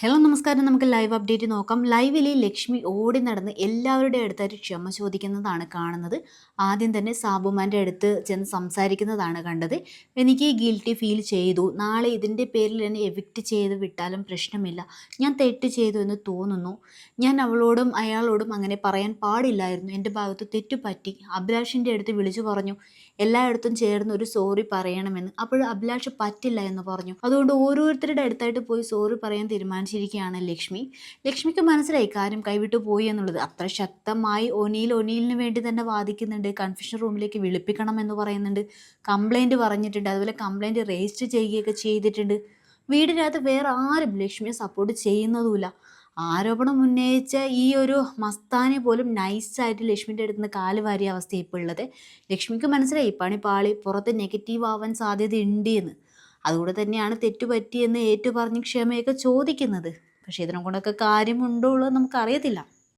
Hello നമസ്കാരം. നമുക്ക് live update നോക്കാം. ലൈവിൽ ലക്ഷ്മി ഓടി നടന്ന് എല്ലാവരുടെ അടുത്തായിട്ട് ക്ഷമ ചോദിക്കുന്നതാണ് കാണുന്നത്. ആദ്യം തന്നെ സാബുമാൻ്റെ അടുത്ത് ചെന്ന് സംസാരിക്കുന്നതാണ് കണ്ടത്. എനിക്ക് ഗിൽറ്റി ഫീൽ ചെയ്തു, നാളെ ഇതിൻ്റെ പേരിൽ എന്നെ എവിക്റ്റ് ചെയ്ത് വിട്ടാലും പ്രശ്നമില്ല, ഞാൻ തെറ്റ് ചെയ്തു എന്ന് തോന്നുന്നു, ഞാൻ അവളോടും അയാളോടും അങ്ങനെ പറയാൻ പാടില്ലായിരുന്നു, എൻ്റെ ഭാഗത്ത് തെറ്റുപറ്റി, അഭിലാഷിൻ്റെ അടുത്ത് വിളിച്ചു പറഞ്ഞു എല്ലായിടത്തും ചേർന്ന് ഒരു സോറി പറയണമെന്ന്. അപ്പോൾ അഭിലാഷ് പറ്റില്ല എന്ന് പറഞ്ഞു. അതുകൊണ്ട് ഓരോരുത്തരുടെ അടുത്തായിട്ട് പോയി സോറി പറയാൻ തീരുമാനിച്ചിരിക്കുകയാണ് ലക്ഷ്മി. ലക്ഷ്മിക്ക് മനസ്സിലായി കാര്യം കൈവിട്ടു പോയി എന്നുള്ളത്. അത്ര ശക്തമായി ഒനിയിലിന് വേണ്ടി തന്നെ വാദിക്കുന്നുണ്ട്. കൺഫ്യൂഷൻ റൂമിലേക്ക് വിളിപ്പിക്കണം എന്ന് പറയുന്നുണ്ട്. കംപ്ലൈൻറ്റ് പറഞ്ഞിട്ടുണ്ട്. അതുപോലെ കംപ്ലൈൻറ്റ് രജിസ്റ്റർ ചെയ്യുകയൊക്കെ ചെയ്തിട്ടുണ്ട്. വീടിനകത്ത് വേറെ ആരും ലക്ഷ്മിയെ സപ്പോർട്ട് ചെയ്യുന്നതുമില്ല. ആരോപണം ഉന്നയിച്ച ഈ ഒരു മസ്താനി പോലും നൈസായിട്ട് ലക്ഷ്മിൻ്റെ അടുത്ത് നിന്ന് കാല് വാരിയ അവസ്ഥ ഇപ്പോൾ ഉള്ളത്. ലക്ഷ്മിക്ക് മനസ്സിലായി പണി പാളി, പുറത്ത് നെഗറ്റീവ് ആവാൻ സാധ്യതയുണ്ട് എന്ന്. അതുകൊണ്ട് തന്നെയാണ് തെറ്റുപറ്റിയെന്ന് ഏറ്റു പറഞ്ഞ് ക്ഷമയൊക്കെ ചോദിക്കുന്നത്. പക്ഷേ ഇതിനെ കൊണ്ടൊക്കെ കാര്യമുണ്ടോ ഉള്ളത് നമുക്കറിയത്തില്ല.